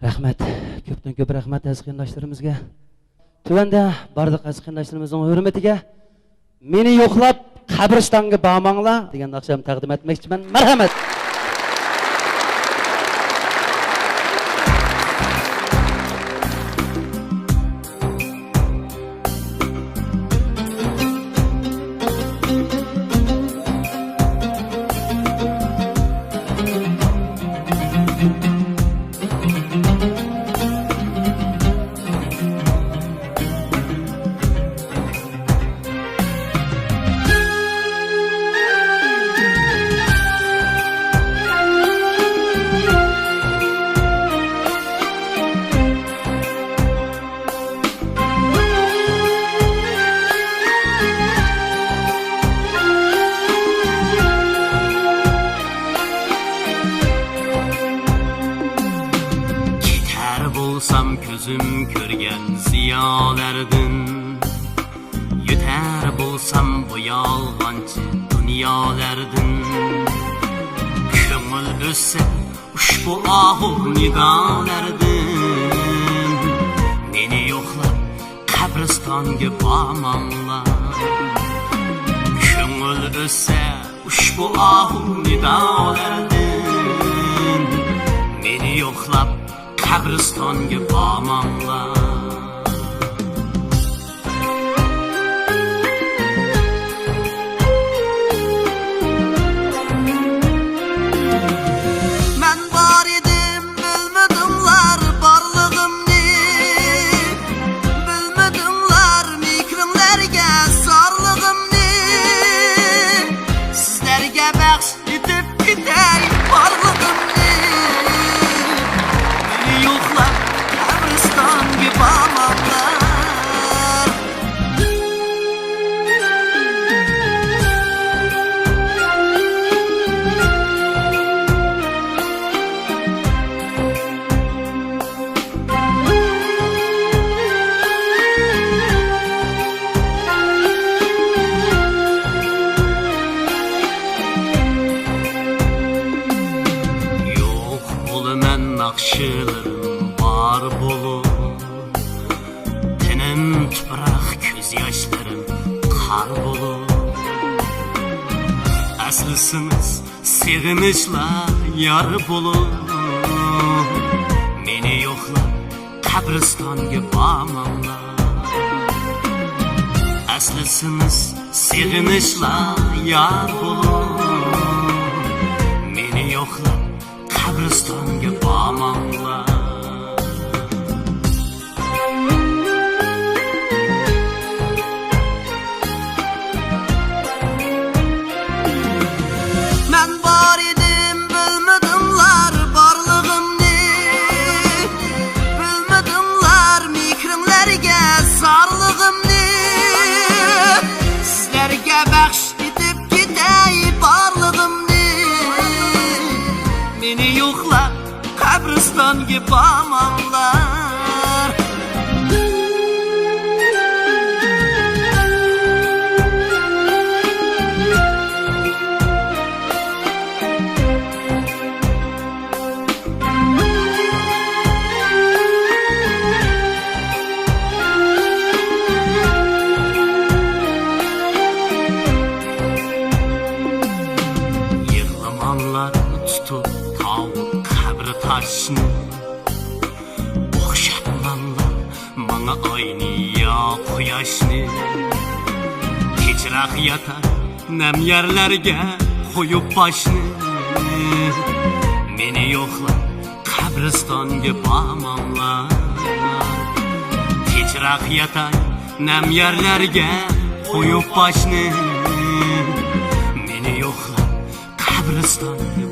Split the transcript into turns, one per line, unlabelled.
Rahmat, ko'pdan ko'p rahmat aziz qarindoshlarımizga. Tuvanda barliq aziz qarindoshlarımizning hurmatiga meni yo'qlab qabristonga bormanglar degan naqshamni taqdim etmoqchiman. Marhamat.
Olsam közüm körgen ziyalardan Yeter bolsam bu yalgancı dünyalardan Köngül össe ushbu ahul nidalardan Meni yo'qlab qabristonga bormanglar Köngül össe ushbu ahul nidalardan Meni yo'qlab qabristonga bormanglar Men bor edim bilmadinglar borlig'imni bilmadinglar mikrimlarga sorlig'imni sizlarga baxsh etib ketay borlig'imni yo'qlab qabristonga bormanglar Yo'q bo'laman naqshilarim var bulup Tenim tuproq ko'z yoshlarim qar bulup Aslisimiz sevinishlar yar bulup Meni yo'qlab qabristonga bormanglar Aslisimiz sevinishlar yar bulup Meni yo'qlab qabristonga bormanglar Men bor edim bilmadinglar borlig'imni bilmadinglar mikrimlarga sorlig'imni sizlarga baxsh etib ketay borlig'imni Meni yo'qlab qabristonga bormanglar Yig'lamonlar tutib tavuk qabri taşını O'xshatmanlar mana oyni yo quyoshni Kechroq yotar nam yerlarga qo'yib boshni Meni yo'qlab qabristonga bormanglar Kechroq yotar nam yerlarga qo'yib boshni Meni yo'qlab qabristonga